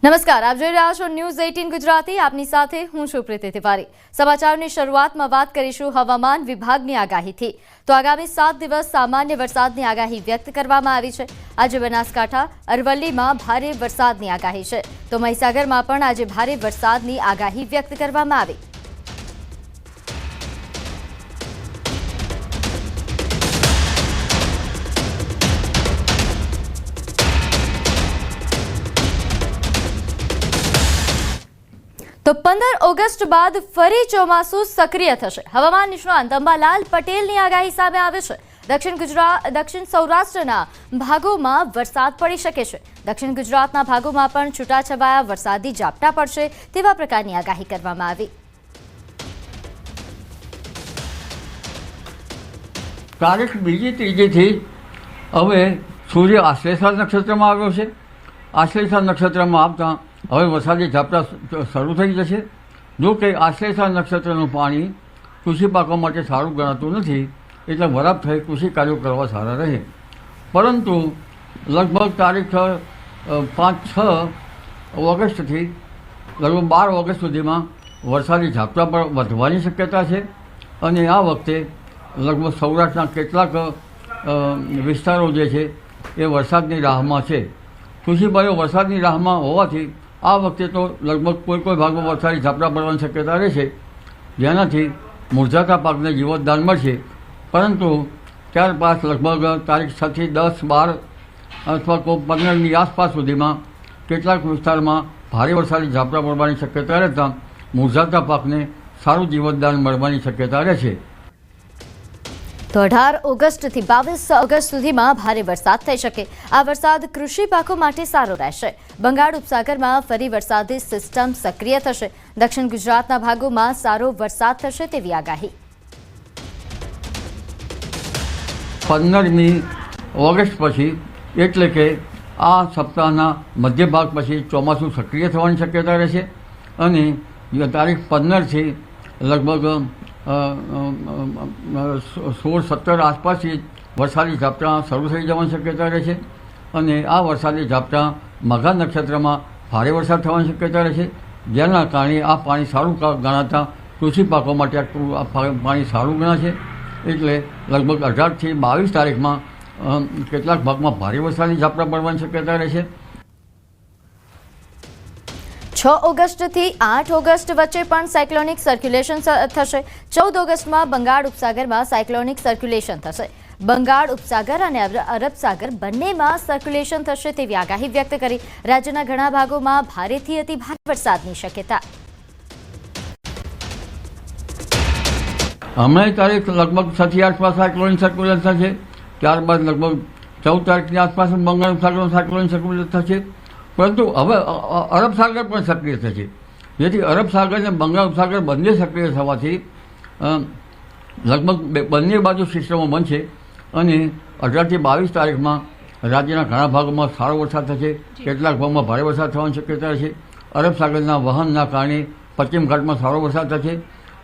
નમસ્કાર, આપ જોઈ રહ્યા છો ન્યૂઝ 18 ગુજરાતી। આપની સાથે હું છું પ્રીતિ તિવારી। સમાચારની શરૂઆતમાં વાત કરીશું હવામાન વિભાગની આગાહીથી। તો આગામી 7 દિવસ સામાન્ય વરસાદની આગાહી વ્યક્ત કરવામાં આવી છે। આજે બનાસકાંઠા, અરવલ્લીમાં ભારે વરસાદની આગાહી છે, તો મહીસાગરમાં પણ આજે ભારે વરસાદની આગાહી વ્યક્ત કરવામાં આવી। તો 15 ઓગસ્ટ બાદ ફરી ચોમાસું સક્રિય થશે। હવામાન નિષ્ણાંત અંબાલાલ પટેલની આગાહી સામે આવે છે। દક્ષિણ સૌરાષ્ટ્રના ભાગોમાં વરસાદ પડી શકે છે। દક્ષિણ ગુજરાતના ભાગોમાં પણ છૂટાછવાયા વરસાદી ઝાપટા પડશે તેવા પ્રકારની આગાહી કરવામાં આવી। તારીખ 2 ત્રીજીથી હવે સૂર્ય આશ્લેષા નક્ષત્રમાં આવ્યો છે। આશ્લેષા નક્ષત્રમાં આવતા હવે વરસાદી ઝાપટા શરૂ થઈ જશે। જો કે આશ્લેષા નક્ષત્રનું પાણી કૃષિ પાકો માટે સારું ગણાતું નથી, એટલે વરાપ થઈ કૃષિ કાર્યો કરવા સારા રહે। પરંતુ લગભગ તારીખ 5-6 ઓગસ્ટથી લગભગ 12 ઓગસ્ટ સુધીમાં વરસાદી ઝાપટા પણ વધવાની શક્યતા છે। અને આ વખતે લગભગ સૌરાષ્ટ્રના કેટલાક વિસ્તારો જે છે એ વરસાદની રાહમાં છે। કૃષિભાઈઓ વરસાદની રાહમાં હોવાથી આ વખતે તો લગભગ કોઈ ભાગમાં વરસાદી ઝાપટા પડવાની શક્યતા રહેશે, જેનાથી મુરઝાતા પાકને જીવતદાન મળશે। પરંતુ ત્યારબાદ લગભગ તારીખ 6થી 10, 12 અથવા 15ની આસપાસ સુધીમાં કેટલાક વિસ્તારમાં ભારે વરસાદી ઝાપટા પડવાની શક્યતા રહેતા મુરઝાતા પાકને સારું જીવતદાન મળવાની શક્યતા રહેશે। તો 18 ઓગસ્ટથી 22 ઓગસ્ટ સુધીમાં ભારે વરસાદ થઈ શકે। આ વરસાદ કૃષિ પાકો માટે સારો રહેશે। બંગાળ ઉપસાગરમાં ફરી વરસાદી સિસ્ટમ સક્રિય થશે। દક્ષિણ ગુજરાતના ભાગોમાં સારો વરસાદ થશે તેવી આગાહી। 15મી ઓગસ્ટ પછી એટલે કે આ સપ્તાહના મધ્ય ભાગ પછી ચોમાસું સક્રિય થવાની શક્યતા રહેશે અને તારીખ 15થી લગભગ 16-17 આસપાસથી વરસાદી ઝાપટા શરૂ થઈ જવાની શક્યતા રહેશે અને આ વરસાદી ઝાપટા મઘા નક્ષત્રમાં ભારે વરસાદ થવાની શક્યતા રહેશે, જેના કારણે આ પાણી સારું ગણાતા કૃષિ પાકો માટે આ પાણી સારું ગણાશે। એટલે લગભગ 18થી 22 તારીખમાં કેટલાક ભાગમાં ભારે વરસાદી ઝાપટા પડવાની શક્યતા રહેશે। 6 ઓગસ્ટથી 8 ઓગસ્ટ વચ્ચે પણ સાયક્લોનિક સર્ક્યુલેશન થશે। 14 ઓગસ્ટમાં બંગાળ ઉપસાગરમાં સાયક્લોનિક સર્ક્યુલેશન થશે। બંગાળ ઉપસાગર અને અરબ સાગર બંનેમાં સર્ક્યુલેશન થશે તેવી આગાહી વ્યક્ત કરી। રાજ્યના ઘણા ભાગોમાં ભારેથી અતિ ભારે વરસાદની શક્યતા। હમણાં તારીખ લગભગ 6થી 8 આસપાસ સાયક્લોનિક સર્ક્યુલેશન થશે। ત્યારબાદ લગભગ 14 તારીખની આસપાસ બંગાળ ઉપસાગરનું સાયક્લોનિક સર્ક્યુલેશન થશે। પરંતુ હવે અરબ સાગર પણ સક્રિય થશે, જેથી અરબ સાગર અને બંગાળ ઉપસાગર બંને સક્રિય થવાથી લગભગ બંને બાજુ સિસ્ટમો બનશે અને 18થી 22 તારીખમાં રાજ્યના ઘણા ભાગોમાં સારો વરસાદ થશે। કેટલાક ભાગમાં ભારે વરસાદ થવાની શક્યતા રહેશે। અરબ સાગરના વહનના કારણે પશ્ચિમ ઘાટમાં સારો વરસાદ થશે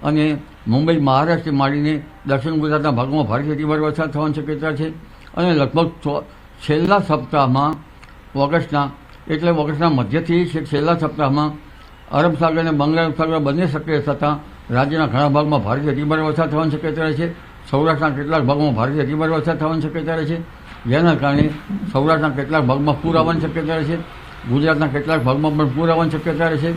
અને મુંબઈ, મહારાષ્ટ્રથી માંડીને દક્ષિણ ગુજરાતના ભાગોમાં ભારેથી અતિભારે વરસાદ થવાની શક્યતા છે। અને લગભગ છેલ્લા સપ્તાહમાં ઓગસ્ટના એટલે ઓગસ્ટના મધ્યથી છેલ્લા સપ્તાહમાં અરબ સાગર અને બંગાળ ઉપસાગર બંને સક્રિય થતાં રાજ્યના ઘણા ભાગમાં ભારેથી અતિભારે વરસાદ થવાની શક્યતા રહેશે। સૌરાષ્ટ્રના કેટલાક ભાગમાં ભારેથી અતિભારે વરસાદ થવાની શક્યતા રહેશે, જેના કારણે સૌરાષ્ટ્રના કેટલાક ભાગમાં પૂર આવવાની શક્યતા રહેશે। ગુજરાતના કેટલાક ભાગમાં પણ પૂર આવવાની શક્યતા રહેશે।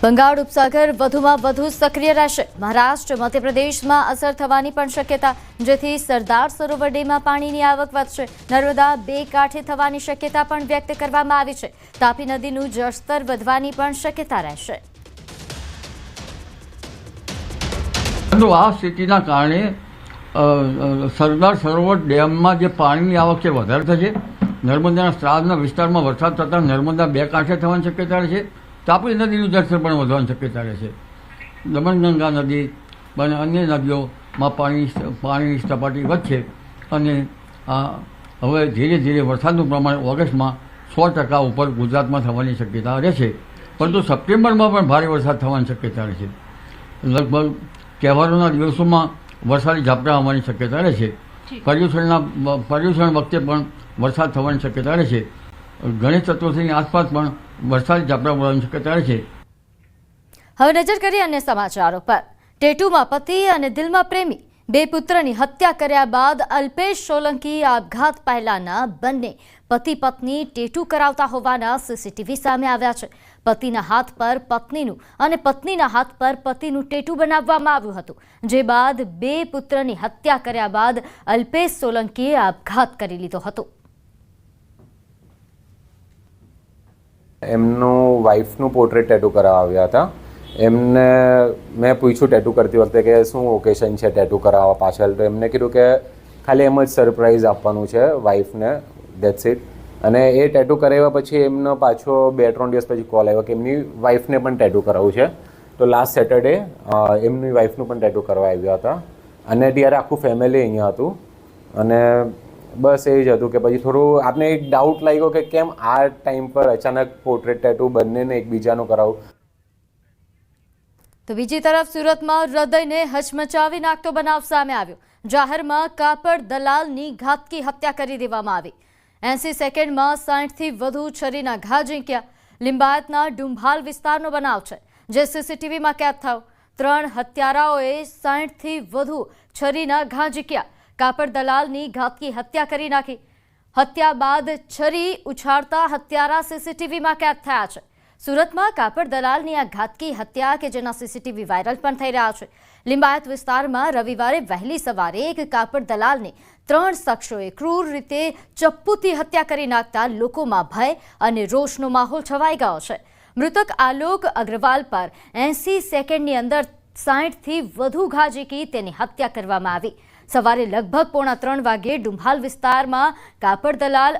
બંગાળ ઉપસાગર વધુમાં વધુ સક્રિય રહેશે। મહારાષ્ટ્ર, મધ્યપ્રદેશમાં અસર થવાની પણ શક્યતા, જેથી સરદાર સરોવર ડેમમાં પાણીની આવક વધશે। નર્મદા 2 કાંઠે થવાની શક્યતા પણ વ્યક્ત કરવામાં આવી છે। તાપી નદીનું જળસ્તર વધવાની પણ શક્યતા રહેશે। આ સ્થિતિના કારણે સરદાર સરોવર ડેમમાં જે પાણીની આવક છે વધારે થશે। નર્મદાના સ્ત્રાવના વિસ્તારમાં વરસાદ થતાં નર્મદા 2 કાંઠે થવાની શક્યતા રહેશે। તાપી નદીનું જળસ્તર પણ વધવાની શક્યતા રહેશે। દમણગંગા નદી અને અન્ય નદીઓમાં પાણીની સપાટી વધશે અને હવે ધીરે ધીરે વરસાદનું પ્રમાણ ઓગસ્ટમાં 100% ઉપર ગુજરાતમાં થવાની શક્યતા રહેશે। પરંતુ સપ્ટેમ્બરમાં પણ ભારે વરસાદ થવાની શક્યતા રહેશે। લગભગ તહેવારોના દિવસોમાં વરસાદી ઝાપટા આવવાની શક્યતા રહેશે। પર્યુષણ વખતે પણ વરસાદ થવાની શક્યતા રહેશે। ગણેશ ચતુર્થીની આસપાસ પણ વરસાદી ઝાપટા પડવાની શક્યતા રહે છે. હવે નજર કરીએ અન્ય સમાચારો પર. ટેટુમાં પતિ અને દિલમાં પ્રેમી બે પુત્રની હત્યા કર્યા બાદ અલ્પેશ સોલંકી આપઘાત પહેલાના બંને પતિ પત્ની ટેટુ કરાવતા હોવાના સીસીટીવી સામે આવ્યા છે. પતિના હાથ પર પત્નીનું અને પત્નીના હાથ પર પતિનું ટેટુ બનાવવામાં આવ્યું હતું, જે બાદ બે પુત્રની હત્યા કર્યા બાદ અલ્પેશ સોલંકીએ આપઘાત કરી લીધો હતો. એમનું વાઈફનું પોર્ટ્રેટ ટેટુ કરાવવા આવ્યા હતા. એમને મેં પૂછ્યું ટેટુ કરતી વખતે કે શું ઓકેશન છે ટેટુ કરાવવા પાછળ, તો એમને કીધું કે ખાલી એમ જ સરપ્રાઈઝ આપવાનું છે વાઈફને, દેટ્સ ઇટ. અને એ ટેટુ કરાવ્યા પછી એમનો પાછો 2-3 દિવસ પછી કોલ આવ્યો કે એમની વાઈફને પણ ટેટુ કરાવવું છે. તો લાસ્ટ સેટરડે એમની વાઈફનું પણ ટેટુ કરવા આવ્યા હતા અને ત્યારે આખું ફેમિલી અહીંયા હતું. અને બસ એ જ હતું કે પછી થોડું આપને એક ડાઉટ લાગ્યો કે કેમ આ ટાઈમ પર અચાનક પોર્ટ્રેટ ટેટુ બંનેને એકબીજાનું કરાવું. તો બીજી તરફ સુરતમાં હૃદયને હચમચાવી નાખતો બનાવ સામે આવ્યો. જાહેરમાં કાપડ દલાલની ઘાતકી હત્યા કરી દેવામાં આવી. 80 સેકન્ડમાં 60થી વધુ છરીના ઘા ઝીંક્યા. લિંબાયતના ડુંભાલ વિસ્તારનો બનાવ છે, જે સીસીટીવીમાં કેદ થયો. 3 હત્યારાઓએ 60થી વધુ છરીના ઘા ઝીંક્યા. કાપડ દલાલની ઘાતકી હત્યા કરી નાખી. હત્યા બાદ છરી ઉછાળતા હત્યારા સીસીટીવીમાં કેદ થયા છે. સુરતમાં કાપડ દલાલની આ ઘાતકી હત્યા કે જેના સીસીટીવી વાયરલ પણ થઈ રહ્યા છે. લિંબાયત વિસ્તારમાં રવિવારે વહેલી સવારે એક કાપડ દલાલને 3 શખ્સોએ ક્રૂર રીતે ચપ્પુથી હત્યા કરી નાખતા લોકોમાં ભય અને રોષનો માહોલ છવાઈ ગયો છે. મૃતક આલોક અગ્રવાલ પર 80 સેકન્ડની અંદર 60થી વધુ ઘા ઝીંકી તેની હત્યા કરવામાં આવી. સવારે લગભગ 2:45 વાગે ડુંભાલ વિસ્તારમાં કાપડ દલાલ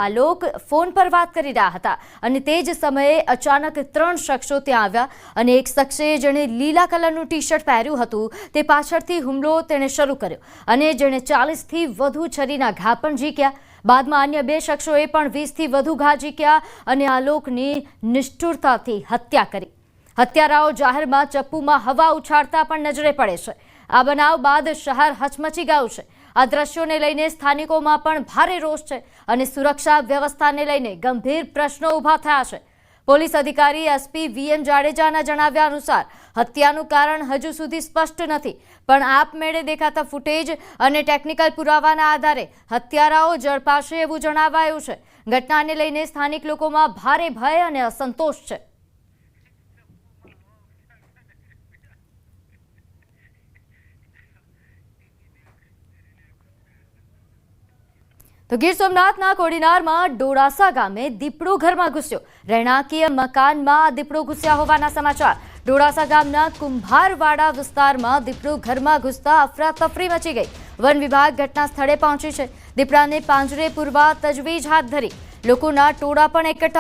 આલોક ફોન પર વાત કરી રહ્યા હતા અને તે જ સમયે અચાનક 3 શખ્સો ત્યાં આવ્યા અને એક શખ્સે જેણે લીલા કલરનું ટી-શર્ટ પહેર્યું હતું તે પાછળથી હુમલો તેણે શરૂ કર્યો અને જેણે 40થી વધુ છરીના ઘા પણ ઝીંક્યા. બાદમાં અન્ય 2 શખ્સોએ પણ 20થી વધુ ઘા ઝીંક્યા અને આલોકની નિષ્ઠુરતાથી હત્યા કરી. હત્યારાઓ જાહેરમાં ચપ્પુમાં હવા ઉછાળતા પણ નજરે પડે છે. આ બનાવ બાદ શહેર હચમચી ગયું છે. આ દ્રશ્યોને લઈને સ્થાનિકોમાં પણ ભારે રોષ છે અને સુરક્ષા વ્યવસ્થાને લઈને ગંભીર પ્રશ્નો ઊભા થયા છે. પોલીસ અધિકારી એસપી વીએમ જાડેજાના જણાવ્યા અનુસાર હત્યાનું કારણ હજુ સુધી સ્પષ્ટ નથી, પણ આપમેળે દેખાતા ફૂટેજ અને ટેકનિકલ પુરાવાના આધારે હત્યારાઓ ઝડપાશે એવું જણાવાયું છે. ઘટનાને લઈને સ્થાનિક લોકોમાં ભારે ભય અને અસંતોષ છે. તો ગીર સોમનાથના કોડીનારમાં ડોડાસા ગામે દીપડો ઘરમાં ઘૂસ્યો. રહેણાંકીય મકાનમાં દીપડો ઘૂસ્યા હોવાના સમાચાર. ડોડાસા ગામના કુંભારવાડા વિસ્તારમાં દીપડો ઘરમાં ઘૂસતા અફરાતફરી મચી ગઈ. વન વિભાગ ઘટના સ્થળે પહોંચી છે. દીપડાને પાંજરે પૂરવા તજવીજ હાથ ધરી. લોકોના ટોળા પણ એકઠા